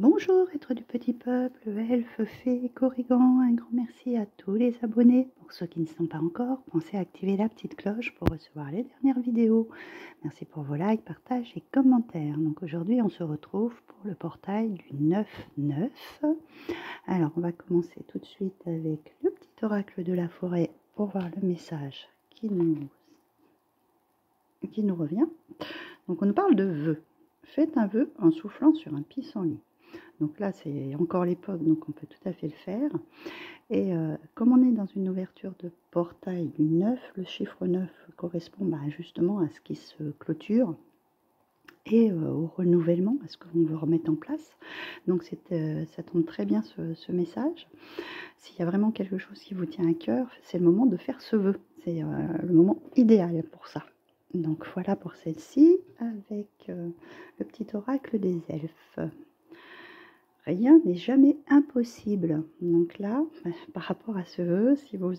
Bonjour, êtres du petit peuple, elfes, fées, corrigans, un grand merci à tous les abonnés. Pour ceux qui ne sont pas encore, pensez à activer la petite cloche pour recevoir les dernières vidéos. Merci pour vos likes, partages et commentaires. Donc aujourd'hui, on se retrouve pour le portail du 9-9. Alors, on va commencer tout de suite avec le petit oracle de la forêt pour voir le message qui nous revient. Donc, on nous parle de vœux. Faites un vœu en soufflant sur un pissenlit. Donc là, c'est encore l'époque, donc on peut tout à fait le faire. Et comme on est dans une ouverture de portail du 9, le chiffre 9 correspond justement à ce qui se clôture et au renouvellement, à ce qu'on veut remettre en place. Donc ça tombe très bien ce message. S'il y a vraiment quelque chose qui vous tient à cœur, c'est le moment de faire ce vœu. C'est le moment idéal pour ça. Donc voilà pour celle-ci, avec le petit oracle des elfes. Rien n'est jamais impossible. Donc là, par rapport à ce vœu, si vous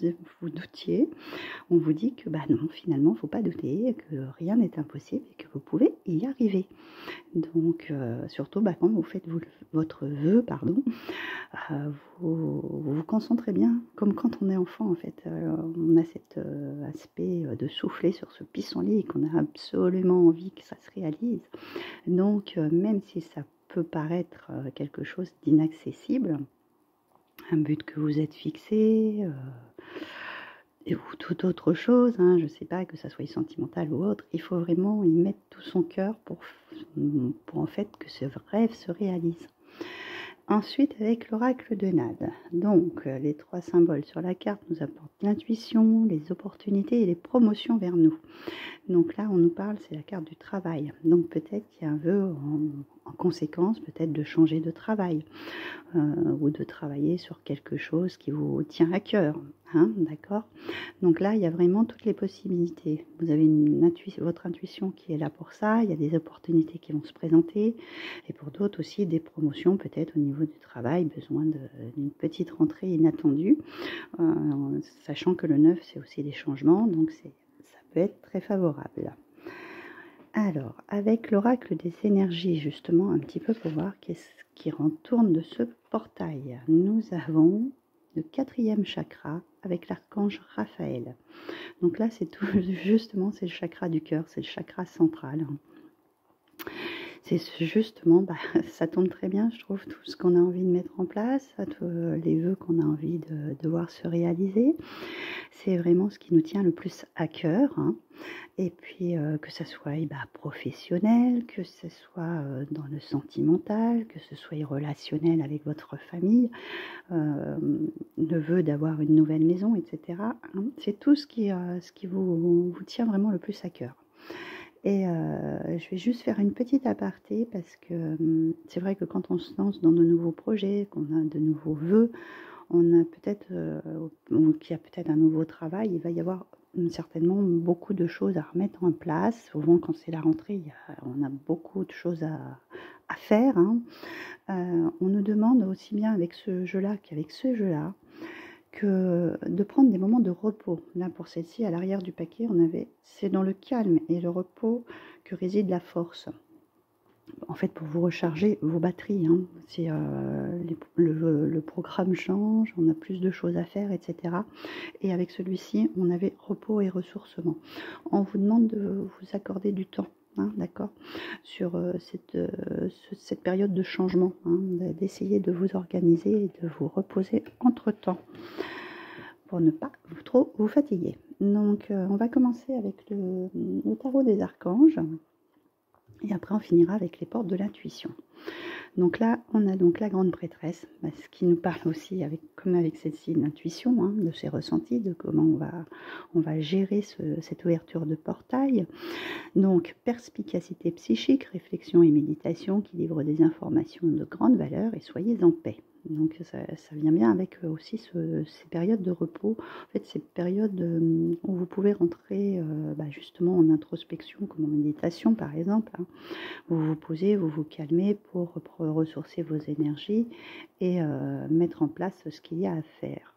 doutiez, on vous dit que non, finalement, il ne faut pas douter, que rien n'est impossible et que vous pouvez y arriver. Donc, surtout quand vous faites votre vœu, vous vous concentrez bien, comme quand on est enfant en fait. On a cet aspect de souffler sur ce pissenlit et qu'on a absolument envie que ça se réalise. Donc, même si ça peut paraître quelque chose d'inaccessible, un but que vous êtes fixé, ou toute autre chose, je ne sais pas, que ça soit sentimental ou autre, il faut vraiment y mettre tout son cœur pour en fait que ce rêve se réalise. Ensuite, avec l'oracle de Nade. Donc, les trois symboles sur la carte nous apportent l'intuition, les opportunités et les promotions vers nous. Donc là, on nous parle, c'est la carte du travail. Donc peut-être qu'il y a un vœu en conséquence, peut-être de changer de travail ou de travailler sur quelque chose qui vous tient à cœur. D'accord ? Donc là, il y a vraiment toutes les possibilités. Vous avez votre intuition qui est là pour ça. Il y a des opportunités qui vont se présenter. Et pour d'autres aussi, des promotions peut-être au niveau du travail, besoin d'une petite rentrée inattendue. Sachant que le 9, c'est aussi des changements. Donc ça peut être très favorable. Alors, avec l'oracle des énergies, justement, un petit peu pour voir qu'est-ce qui retourne de ce portail. Nous avons le 4e chakra avec l'archange Raphaël. Donc là, c'est tout justement, c'est le chakra du cœur, c'est le chakra central. C'est justement, ça tombe très bien, je trouve, tout ce qu'on a envie de mettre en place, les vœux qu'on a envie de voir se réaliser. C'est vraiment ce qui nous tient le plus à cœur. Et puis, que ça soit professionnel, que ce soit dans le sentimental, que ce soit relationnel avec votre famille, le vœu d'avoir une nouvelle maison, etc. C'est tout ce qui vous tient vraiment le plus à cœur. Et je vais juste faire une petite aparté parce que c'est vrai que quand on se lance dans de nouveaux projets, qu'on a de nouveaux vœux, on a peut-être, qu'il y a peut-être un nouveau travail, il va y avoir certainement beaucoup de choses à remettre en place. Souvent, quand c'est la rentrée, on a beaucoup de choses à faire. On nous demande aussi bien avec ce jeu-là qu'avec ce jeu-là, que de prendre des moments de repos. Là, pour celle-ci, à l'arrière du paquet, c'est dans le calme et le repos que réside la force. En fait, pour vous recharger vos batteries, si le programme change, on a plus de choses à faire, etc. Et avec celui-ci, on avait repos et ressourcement. On vous demande de vous accorder du temps, d'accord, sur cette période de changement, d'essayer de vous organiser et de vous reposer entre-temps pour ne pas trop vous fatiguer. Donc, on va commencer avec le tarot des archanges. Et après, on finira avec les portes de l'intuition. Donc là, on a donc la grande prêtresse, ce qui nous parle aussi, comme avec celle-ci, l'intuition, de ses ressentis, de comment on va gérer cette ouverture de portail. Donc, perspicacité psychique, réflexion et méditation qui livrent des informations de grande valeur et soyez en paix. Donc ça vient bien avec aussi ces périodes de repos. En fait, ces périodes où vous pouvez rentrer justement en introspection, comme en méditation par exemple, hein. Vous vous posez, vous vous calmez pour ressourcer vos énergies et mettre en place ce qu'il y a à faire.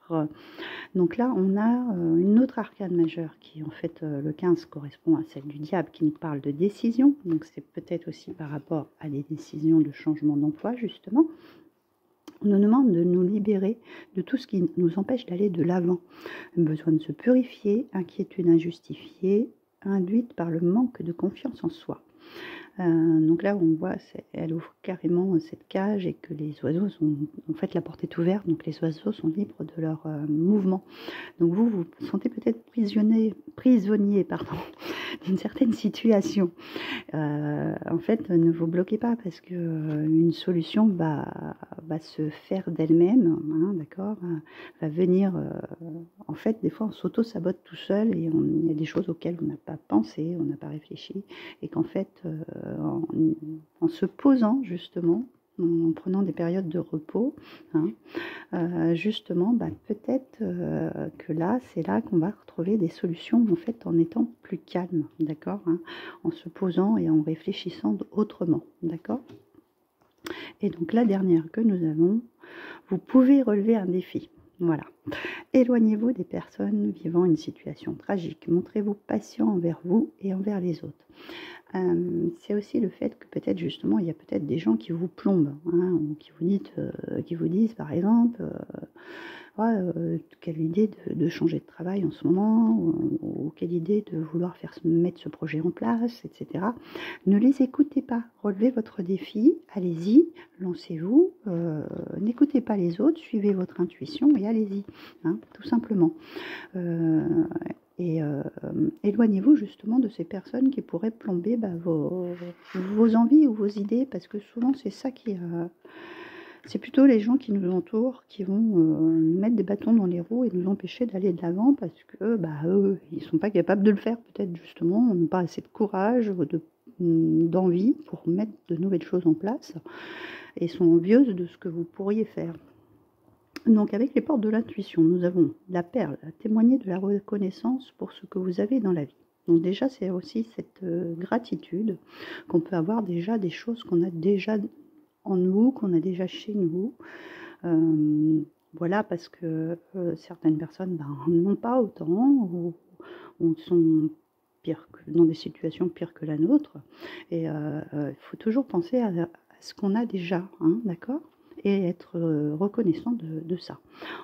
Donc là, on a une autre arcane majeure qui, en fait, le 15 correspond à celle du diable qui nous parle de décision. Donc c'est peut-être aussi par rapport à des décisions de changement d'emploi, justement. On nous demande de nous libérer de tout ce qui nous empêche d'aller de l'avant. Besoin de se purifier, inquiétude injustifiée, induite par le manque de confiance en soi. Donc là, on voit, elle ouvre carrément cette cage et que les oiseaux sont, en fait, la porte est ouverte, donc les oiseaux sont libres de leur mouvement. Donc vous vous sentez peut-être prisonnier d'une certaine situation. En fait, ne vous bloquez pas parce que une solution va se faire d'elle-même, hein, d'accord, va venir. En fait, des fois, on s'auto-sabote tout seul et il y a des choses auxquelles on n'a pas pensé, on n'a pas réfléchi, et qu'en fait, en se posant justement, en prenant des périodes de repos, hein, justement, peut-être que là, c'est là qu'on va retrouver des solutions en fait en étant plus calme, d'accord, hein, en se posant et en réfléchissant autrement, d'accord. Et donc la dernière que nous avons, vous pouvez relever un défi. Voilà. Éloignez-vous des personnes vivant une situation tragique. Montrez-vous patient envers vous et envers les autres. C'est aussi le fait que peut-être justement, il y a peut-être des gens qui vous plombent, hein, ou qui vous disent par exemple, quelle idée de changer de travail en ce moment, ou quelle idée de vouloir mettre ce projet en place, etc. Ne les écoutez pas, relevez votre défi, allez-y, lancez-vous, n'écoutez pas les autres, suivez votre intuition et allez-y, hein, tout simplement. Éloignez-vous justement de ces personnes qui pourraient plomber vos envies ou vos idées, parce que souvent c'est ça c'est plutôt les gens qui nous entourent qui vont nous mettre des bâtons dans les roues et nous empêcher d'aller de l'avant, parce que eux, ils sont pas capables de le faire, peut-être justement, on n'a pas assez de courage ou d'envie pour mettre de nouvelles choses en place et sont envieuses de ce que vous pourriez faire. Donc avec les portes de l'intuition, nous avons la perle à témoigner de la reconnaissance pour ce que vous avez dans la vie. Donc déjà, c'est aussi cette gratitude qu'on peut avoir déjà des choses qu'on a déjà en nous, qu'on a déjà chez nous. Voilà, parce que certaines personnes n'ont pas autant ou sont dans des situations pires que la nôtre. Et il faut toujours penser à ce qu'on a déjà, hein, d'accord ? Et être reconnaissant de ça.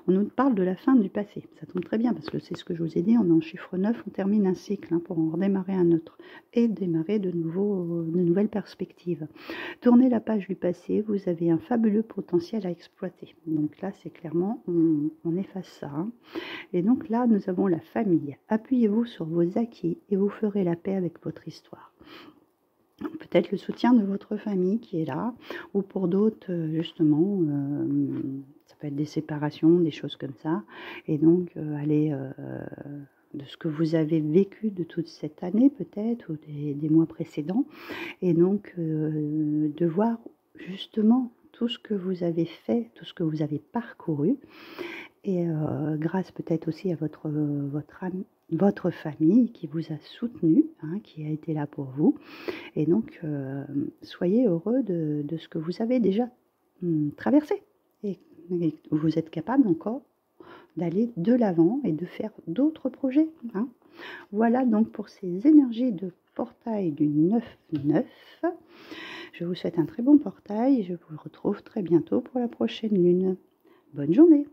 On nous parle de la fin du passé. Ça tombe très bien parce que c'est ce que je vous ai dit, on est en chiffre 9, on termine un cycle, hein, pour en redémarrer un autre et démarrer de nouvelles perspectives. Tournez la page du passé, vous avez un fabuleux potentiel à exploiter. Donc là, c'est clairement, on efface ça, hein. Et donc là, nous avons la famille. Appuyez-vous sur vos acquis et vous ferez la paix avec votre histoire. Peut-être le soutien de votre famille qui est là, ou pour d'autres, justement, ça peut être des séparations, des choses comme ça. Et donc, aller de ce que vous avez vécu de toute cette année, peut-être, ou des mois précédents. Et donc, de voir justement tout ce que vous avez fait, tout ce que vous avez parcouru. Et grâce peut-être aussi à votre famille qui vous a soutenu, hein, qui a été là pour vous. Et donc, soyez heureux de ce que vous avez déjà traversé. Et vous êtes capable encore d'aller de l'avant et de faire d'autres projets, hein. Voilà donc pour ces énergies de portail du 9-9. Je vous souhaite un très bon portail et je vous retrouve très bientôt pour la prochaine lune. Bonne journée!